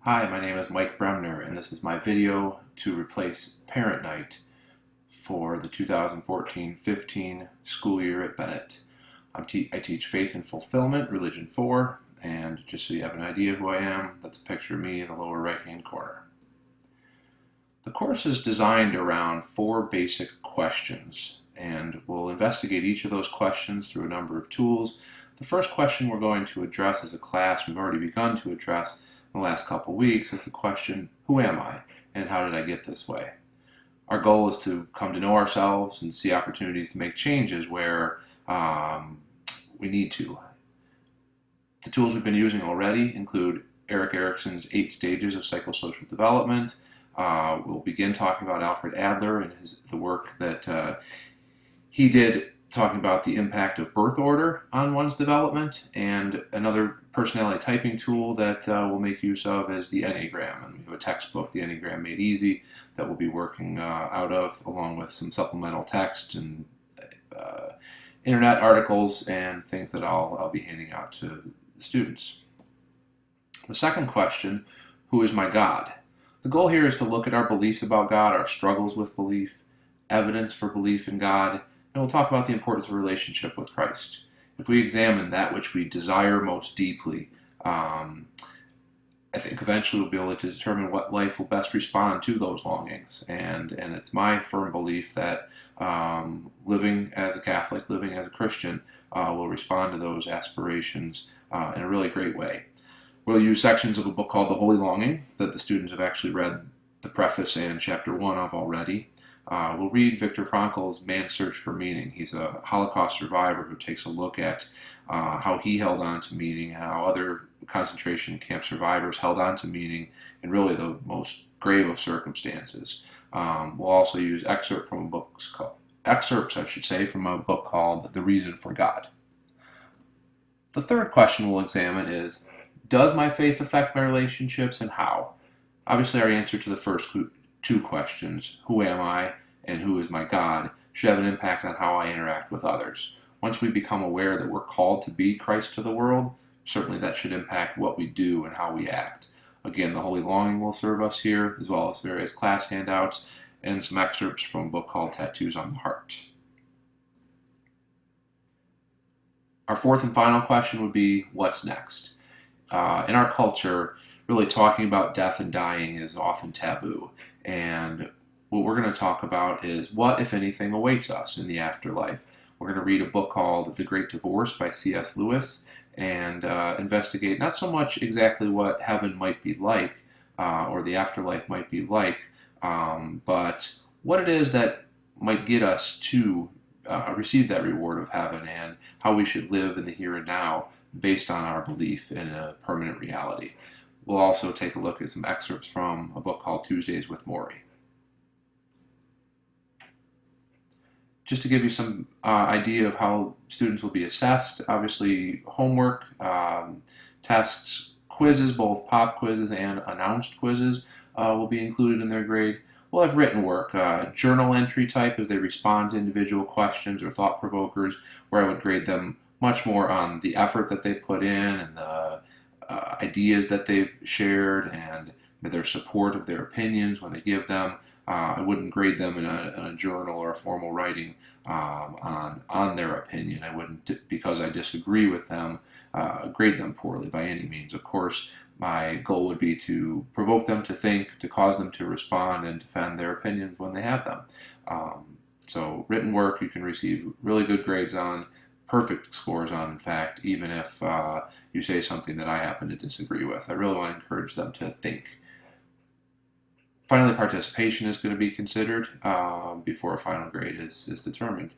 Hi, my name is Mike Bremner, and this is my video to replace Parent Night for the 2014-15 school year at Bennett. I teach Faith and Fulfillment, Religion 4, and just so you have an idea who I am, that's a picture of me in the lower right-hand corner. The course is designed around 4 basic questions, and we'll investigate each of those questions through a number of tools. The first question we're going to address as a class, we've already begun to address in the last couple weeks, is the question, who am I and how did I get this way? Our goal is to come to know ourselves and see opportunities to make changes where we need to. The tools we've been using already include Erik Erikson's 8 stages of psychosocial development. We'll begin talking about Alfred Adler and the work that he did talking about the impact of birth order on one's development, and another personality typing tool that we'll make use of is the Enneagram. And we have a textbook, The Enneagram Made Easy, that we'll be working out of, along with some supplemental text and internet articles and things that I'll be handing out to the students. The second question, who is my God? The goal here is to look at our beliefs about God, our struggles with belief, evidence for belief in God, and we'll talk about the importance of a relationship with Christ. If we examine that which we desire most deeply, I think eventually we'll be able to determine what life will best respond to those longings. And it's my firm belief that living as a Catholic, living as a Christian, will respond to those aspirations in a really great way. We'll use sections of a book called The Holy Longing that the students have actually read the preface and chapter 1 of already. We'll read Viktor Frankl's Man's Search for Meaning. He's a Holocaust survivor who takes a look at how he held on to meaning, how other concentration camp survivors held on to meaning in really the most grave of circumstances. We'll also use excerpts from a book called The Reason for God. The third question we'll examine is, does my faith affect my relationships and how? Obviously, our answer to the first 2 questions, who am I and who is my God, should have an impact on how I interact with others. Once we become aware that we're called to be Christ to the world, certainly that should impact what we do and how we act. Again, the Holy Longing will serve us here, as well as various class handouts and some excerpts from a book called Tattoos on the Heart. Our fourth and final question would be, what's next? In our culture, really talking about death and dying is often taboo. And what we're going to talk about is what, if anything, awaits us in the afterlife. We're going to read a book called The Great Divorce by C.S. Lewis and investigate not so much exactly what heaven might be like or the afterlife might be like, but what it is that might get us to receive that reward of heaven and how we should live in the here and now based on our belief in a permanent reality. We'll also take a look at some excerpts from a book called Tuesdays with Morrie. Just to give you some idea of how students will be assessed, obviously homework, tests, quizzes, both pop quizzes and announced quizzes will be included in their grade. We'll have written work, journal entry type as they respond to individual questions or thought provokers, where I would grade them much more on the effort that they've put in and the ideas that they've shared and their support of their opinions when they give them. I wouldn't grade them in a journal or a formal writing on their opinion. I wouldn't, because I disagree with them, grade them poorly by any means. Of course, my goal would be to provoke them to think, to cause them to respond and defend their opinions when they have them. So written work you can receive really good grades on, perfect scores on, in fact, even if you say something that I happen to disagree with. I really want to encourage them to think. Finally, participation is going to be considered before a final grade is determined.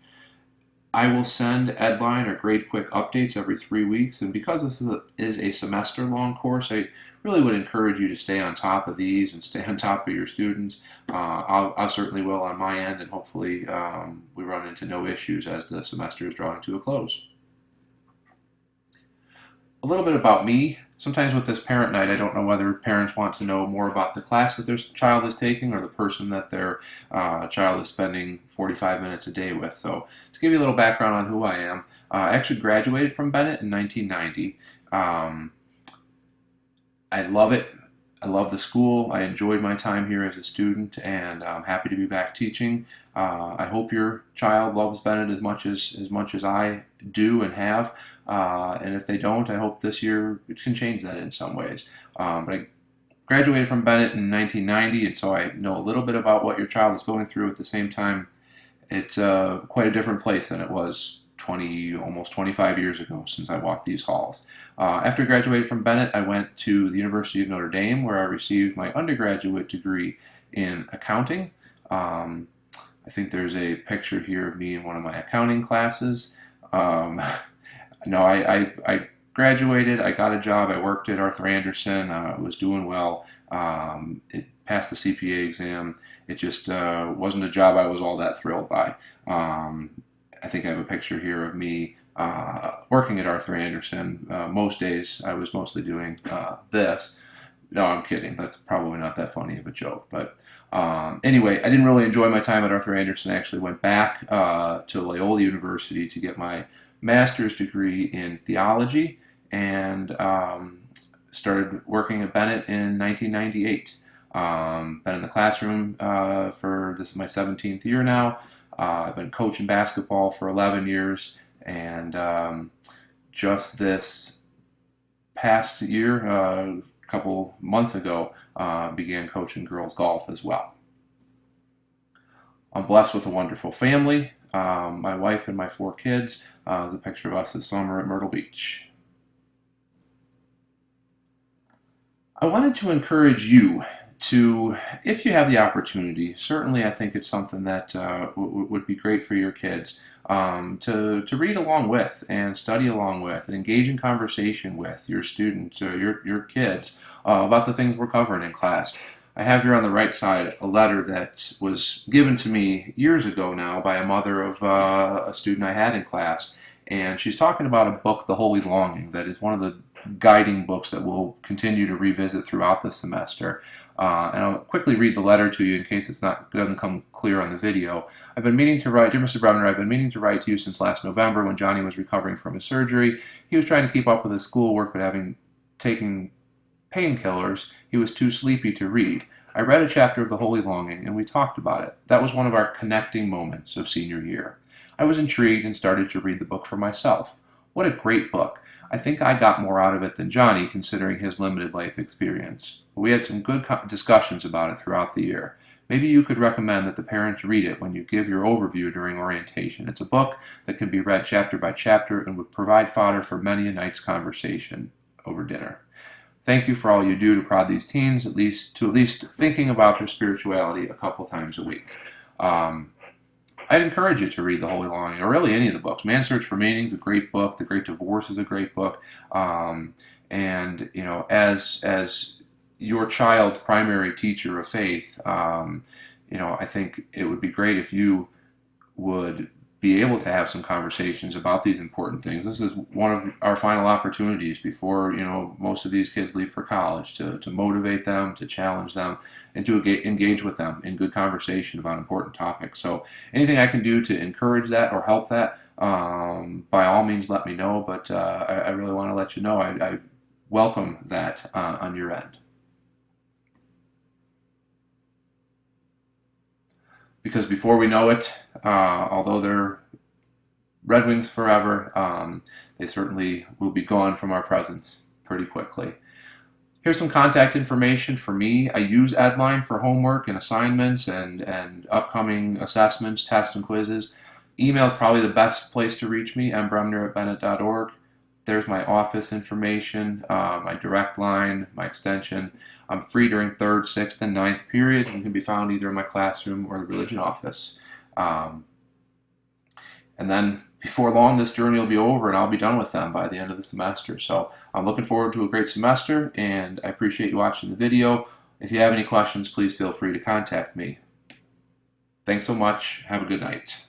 I will send Edline or Grade Quick updates every 3 weeks, and because this is a semester-long course, I really would encourage you to stay on top of these and stay on top of your students. I certainly will on my end, and hopefully we run into no issues as the semester is drawing to a close. A little bit about me. Sometimes with this parent night, I don't know whether parents want to know more about the class that their child is taking or the person that their child is spending 45 minutes a day with. So to give you a little background on who I am, I actually graduated from Bennett in 1990. I love it. I love the school. I enjoyed my time here as a student, and I'm happy to be back teaching. I hope your child loves Bennett as much as I do and have. And if they don't, I hope this year it can change that in some ways. But I graduated from Bennett in 1990, and so I know a little bit about what your child is going through. At the same time, it's quite a different place than it was almost 25 years ago since I walked these halls. After I graduated from Bennett, I went to the University of Notre Dame, where I received my undergraduate degree in accounting. I think there's a picture here of me in one of my accounting classes. No, I graduated, I got a job, I worked at Arthur Andersen, was doing well. It passed the CPA exam. It just wasn't a job I was all that thrilled by. I think I have a picture here of me working at Arthur Andersen. Most days I was mostly doing this. No, I'm kidding. That's probably not that funny of a joke. But anyway, I didn't really enjoy my time at Arthur Andersen. I actually went back to Loyola University to get my master's degree in theology, and started working at Bennett in 1998. Been in the classroom for this is my 17th year now. I've been coaching basketball for 11 years, and just this past year, a couple months ago, began coaching girls golf as well. I'm blessed with a wonderful family. My wife and my 4 kids. There's a picture of us this summer at Myrtle Beach. I wanted to encourage you to, if you have the opportunity, certainly I think it's something that would be great for your kids, to read along with and study along with and engage in conversation with your students or your kids about the things we're covering in class. I have here on the right side a letter that was given to me years ago now by a mother of a student I had in class, and she's talking about a book, The Holy Longing, that is one of the guiding books that we'll continue to revisit throughout the semester. And I'll quickly read the letter to you in case it doesn't come clear on the video. I've been meaning to write, dear Mr. Bremner, I've been meaning to write to you since last November when Johnny was recovering from his surgery. He was trying to keep up with his schoolwork, but having taken painkillers, he was too sleepy to read. I read a chapter of The Holy Longing, and we talked about it. That was one of our connecting moments of senior year. I was intrigued and started to read the book for myself. What a great book. I think I got more out of it than Johnny, considering his limited life experience. We had some good discussions about it throughout the year. Maybe you could recommend that the parents read it when you give your overview during orientation. It's a book that can be read chapter by chapter and would provide fodder for many a night's conversation over dinner. Thank you for all you do to prod these teens, at least thinking about their spirituality a couple times a week. I'd encourage you to read The Holy Longing, or really any of the books. Man's Search for Meaning is a great book. The Great Divorce is a great book. And you know, as your child's primary teacher of faith, you know, I think it would be great if you would be able to have some conversations about these important things. This is one of our final opportunities before, you know, most of these kids leave for college to motivate them, to challenge them, and to engage with them in good conversation about important topics. So anything I can do to encourage that or help that, by all means let me know, but I really want to let you know I welcome that on your end. Because before we know it, although they're Red Wings forever, they certainly will be gone from our presence pretty quickly. Here's some contact information for me. I use Edline for homework and assignments and upcoming assessments, tests, and quizzes. Email is probably the best place to reach me, mbremner@bennett.org. There's my office information, my direct line, my extension. I'm free during 3rd, 6th, and 9th period, and can be found either in my classroom or the religion office. And then before long, this journey will be over, and I'll be done with them by the end of the semester. So I'm looking forward to a great semester, and I appreciate you watching the video. If you have any questions, please feel free to contact me. Thanks so much. Have a good night.